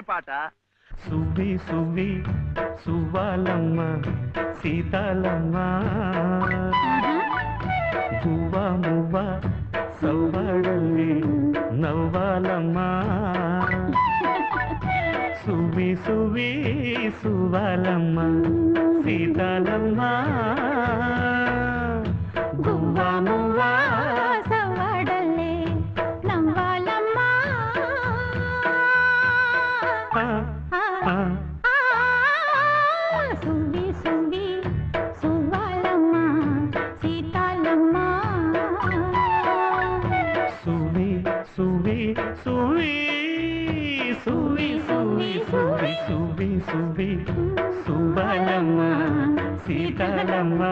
పాట సువి సువి సువ్వాలమ్మ సీతాలమ్మ గువ్వ మువ్వ సవ్వాడల్లి నవ్వాలమ్మ సువి సువి సువ్వాలమ్మ సీతాలమ్మ గువ్వ మువ్వ సువి సువి సువ్వాలమ్మ సీతాలమ్మ సువి సువి సువి సువి సువి సువి సువి సువి సువ్వాలమ్మ సీతాలమ్మ